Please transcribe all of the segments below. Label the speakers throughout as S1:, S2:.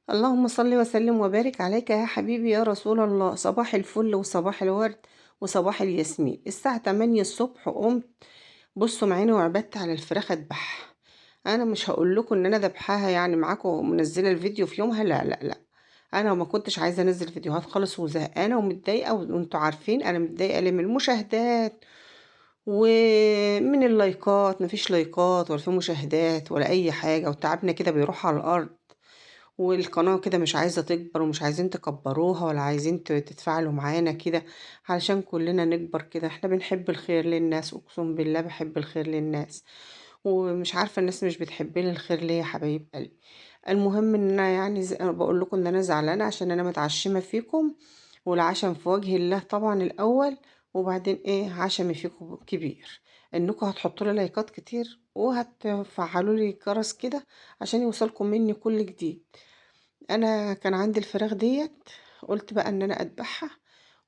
S1: اللهم صل وسلم وبارك عليك يا حبيبي يا رسول الله. صباح الفل وصباح الورد وصباح الياسمين. الساعة 8 الصبح قمت. بصوا معيني وعبدت على الفراخ اذبحها. انا مش هقول لكم ان انا ذبحاها يعني معاكم ومنزله الفيديو في يومها، لا لا لا. انا ما كنتش عايزه انزل فيديوهات خالص وزهقانه ومتضايقه، وانتوا عارفين انا متضايقه ليه؟ من المشاهدات ومن اللايكات. مفيش لايكات ولا في مشاهدات ولا اي حاجه، وتعبنا كده بيروح على الارض. والقناة كده مش عايزة تكبر، ومش عايزين تكبروها ولا عايزين تتفاعلوا معانا كده علشان كلنا نكبر كده. احنا بنحب الخير للناس، اقسم بالله بحب الخير للناس. ومش عارفة الناس مش بتحب لي الخير ليه يا حبايب قلبي. المهم ان انا يعني بقول لكم ان انا زعلانة عشان انا متعشمة فيكم، والعشم في وجه الله طبعا الاول، وبعدين ايه عشمي فيكم كبير. انكم هتحطوا لي لايكات كتير وهتفعلوا لي الجرس كده عشان يوصلكم مني كل جديد. انا كان عندي الفراخ ديت، قلت بقى ان انا اذبحها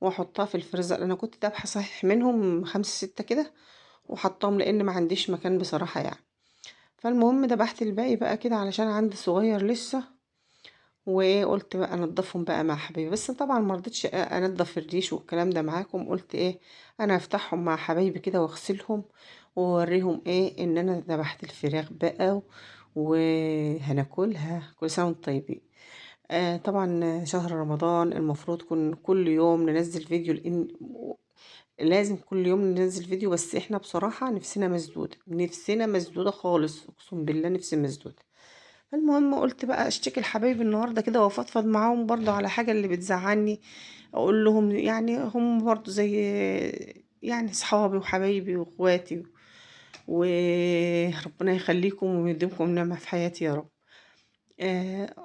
S1: واحطها في الفريزر. انا كنت ذابحه صحيح منهم 5 6 كده وحطاهم لان ما عنديش مكان بصراحه يعني. فالمهم ذبحت الباقي بقى كده علشان عندي صغير لسه، وقلت بقى انضفهم بقى مع حبايبي. بس طبعا ما رضيتش انضف الريش والكلام ده معاكم. قلت ايه، انا هفتحهم مع حبايبي كده واغسلهم واوريهم ايه ان انا ذبحت الفراخ بقى وهناكلها. كل سنه وانتم طيبين. طبعا شهر رمضان المفروض كل يوم ننزل فيديو، لان لازم كل يوم ننزل فيديو. بس احنا بصراحة نفسنا مسدودة، نفسنا مسدودة خالص، اقسم بالله نفسي مسدودة. المهم قلت بقى اشتكي لحبايبي النهارده كده وافضفض معاهم برضو على حاجة اللي بتزعلني. اقول لهم يعني هم برضو زي يعني صحابي وحبايبي واخواتي، وربنا يخليكم ويديمكم نعمة في حياتي يا رب.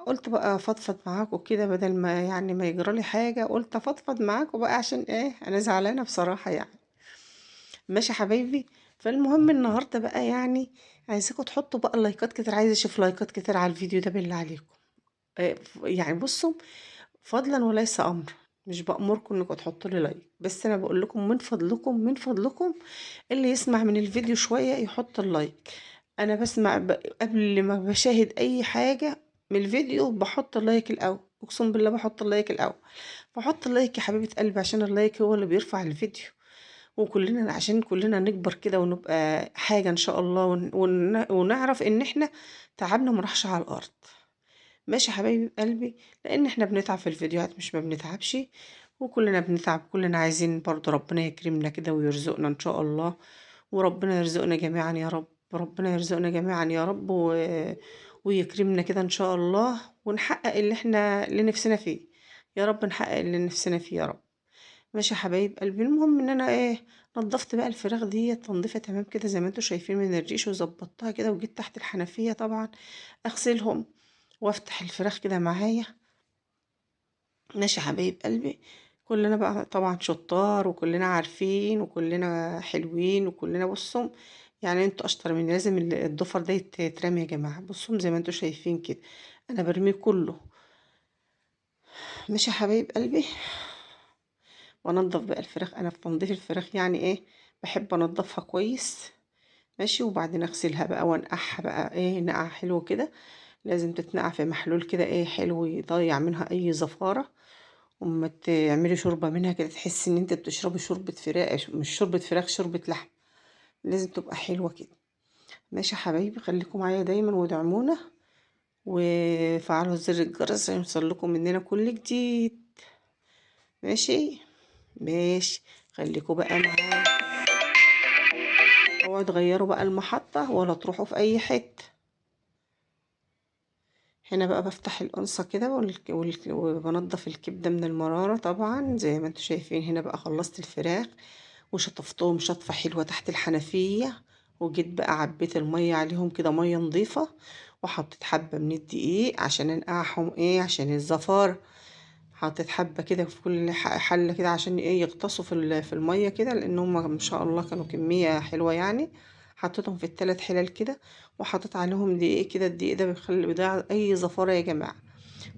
S1: قلت بقى افضفض معاكم كده بدل ما يعني ما يجرالي حاجة. قلت افضفض معاكم بقى عشان ايه، انا زعلانة بصراحة يعني. ماشي يا حبايبي. فالمهم النهاردة بقى يعني عايزاكم تحطوا بقى لايكات كتير، عايزة اشوف لايكات كتير على الفيديو ده بالله عليكم. يعني بصوا، فضلا وليس امر، مش بأمركم انكم تحطوا لي لايك، بس انا بقول لكم من فضلكم من فضلكم اللي يسمع من الفيديو شوية يحط اللايك. انا بسمع قبل ما بشاهد اي حاجة من الفيديو بحط اللايك الاول، اقسم بالله بحط اللايك الاول. فحط اللايك يا حبيبة قلبي عشان اللايك هو اللي بيرفع الفيديو، وكلنا عشان كلنا نكبر كده ونبقى حاجة ان شاء الله، ونعرف ان احنا تعبنا ومراحش على الارض. ماشي يا حبايبي قلبي. لان احنا بنتعب في الفيديوهات مش ما بنتعبش، وكلنا بنتعب، كلنا عايزين برضو ربنا يكرمنا كده ويرزقنا ان شاء الله. وربنا يرزقنا جميعا يا رب، ربنا يرزقنا جميعا يا رب ويكرمنا كده ان شاء الله، ونحقق اللي نفسنا فيه. يا رب نحقق اللي نفسنا فيه يا رب. ماشي يا حبايب قلبي. المهم ان انا ايه، نضفت بقى الفراخ دي تنظيفه تمام كده زي ما انتوا شايفين من الريش، وظبطتها كده وجيت تحت الحنفيه طبعا اغسلهم وافتح الفراخ كده معايا. ماشي يا حبايب قلبي. كلنا بقى طبعا شطار، وكلنا عارفين، وكلنا حلوين، وكلنا بصوا يعني انتوا اشطر مني. لازم الضفر ده يترمي يا جماعه. بصوا زي ما انتوا شايفين كده انا برميه كله. ماشي يا حبايب قلبي. وانضف بقى الفراخ. انا في تنظيف الفراخ يعني ايه، بحب انضفها كويس. ماشي. وبعدين اغسلها بقى وانقعها بقى ايه نقع حلو كده. لازم تتنقع في محلول كده ايه حلو يضيع منها اي زفارة. وما تعملي شوربة منها كده تحسي ان انت بتشربي شوربة فراخ، مش شوربة فراخ، شوربة لحم. لازم تبقى حلوة كده. ماشي يا حبايبي، خليكم معايا دايما ودعمونا، وفعلوا زر الجرس عشان يوصلكم مننا كل جديد. ماشي. ماشي. خليكم بقى معايا، اوعوا تغيروا بقى المحطة ولا تروحوا في اي حتة. هنا بقى بفتح القنصة كده وبنضف الكبدة من المرارة طبعا زي ما انتوا شايفين. هنا بقى خلصت الفراخ وشطفتهم شطفة حلوة تحت الحنفية، وجيت بقى عبيت المية عليهم كده مية نظيفة، وحطيت حبة من الدقيق عشان انقعهم ايه عشان الزفار. حطيت حبة كده في كل حلة كده عشان ايه يغطسوا في المية كده، لان هم ما شاء الله كانوا كمية حلوة يعني. حطيتهم في الثلاث حلال كده، وحطيت عليهم دقيق كده. الدقيق ده بيخلي بيضيع اي زفارة يا جماعة.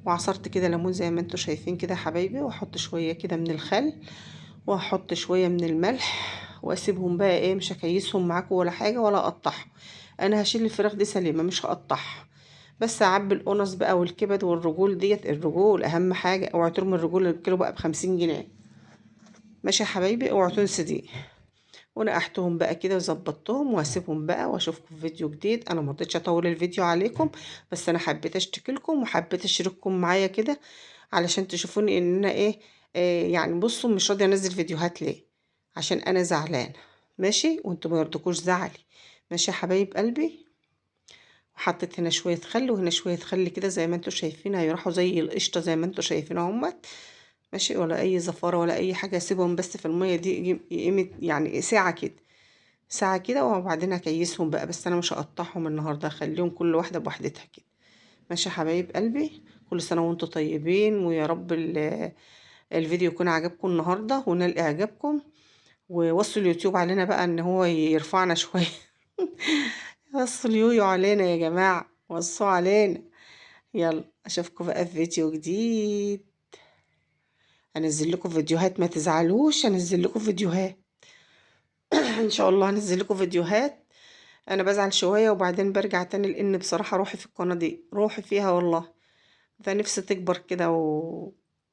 S1: وعصرت كده ليمون زي ما انتوا شايفين كده يا حبايبي، واحط شوية كده من الخل، واحط شوية من الملح، واسيبهم بقى ايه مش هكيسهم معاكم ولا حاجة ولا اقطعهم. انا هشيل الفراخ دي سليمة مش هقطعها. بس اعبي القنص بقى والكبد والرجول ديت، الرجول اهم حاجه، اوعوا ترموا الرجول، الكيلو بقى ب50 جنيه. ماشي يا حبايبي، اوعوا تنسوا دي. ونقحتهم بقى كده وظبطتهم، وهسيبهم بقى واشوفكم في فيديو جديد. انا مرضتش اطول الفيديو عليكم، بس انا حبيت اشتكي لكم وحبيت اشارككم معايا كده علشان تشوفوني ان انا ايه. يعني بصوا، مش راضيه انزل فيديوهات ليه؟ عشان انا زعلانه. ماشي، وانتوا ما يرضكوش زعلي. ماشي يا حبايب قلبي. وحطيت هنا شويه خل وهنا شويه خل كده زي ما انتوا شايفين، هيروحوا زي القشطه زي ما انتوا شايفين اهمت. ماشي، ولا اي زفاره ولا اي حاجه، اسيبهم بس في الميه دي قيمه يعني ساعه كده. ساعة كده وبعدين هكيسهم بقى، بس انا مش هقطعهم النهارده، هخليهم كل واحدة بوحدتها كده. ماشي يا حبايب قلبي، كل سنة وانتم طيبين، ويا رب الفيديو يكون عجبكم النهارده ونال اعجابكم. ووصوا اليوتيوب علينا بقى ان هو يرفعنا شوية. وصوا اليويو علينا يا جماعة، وصوا علينا. يلا اشوفكم بقى في فيديو جديد. انزل لكم فيديوهات، ما تزعلوش، انزل لكم فيديوهات. ان شاء الله هنزل لكم فيديوهات. انا بزعل شويه وبعدين برجع تاني، لان بصراحه روحي في القناه دي، روحي فيها والله. فنفسي تكبر كده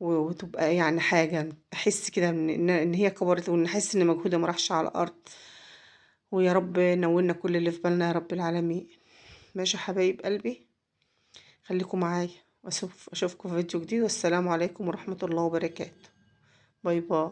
S1: وتبقى يعني حاجه، احس كده ان هي كبرت، وان احس ان مجهودي ما راحش على الارض. ويا رب نولنا كل اللي في بالنا يا رب العالمين. ماشي يا حبايب قلبي، خليكم معايا. اشوفكم في فيديو جديد، والسلام عليكم ورحمه الله وبركاته. باي باي.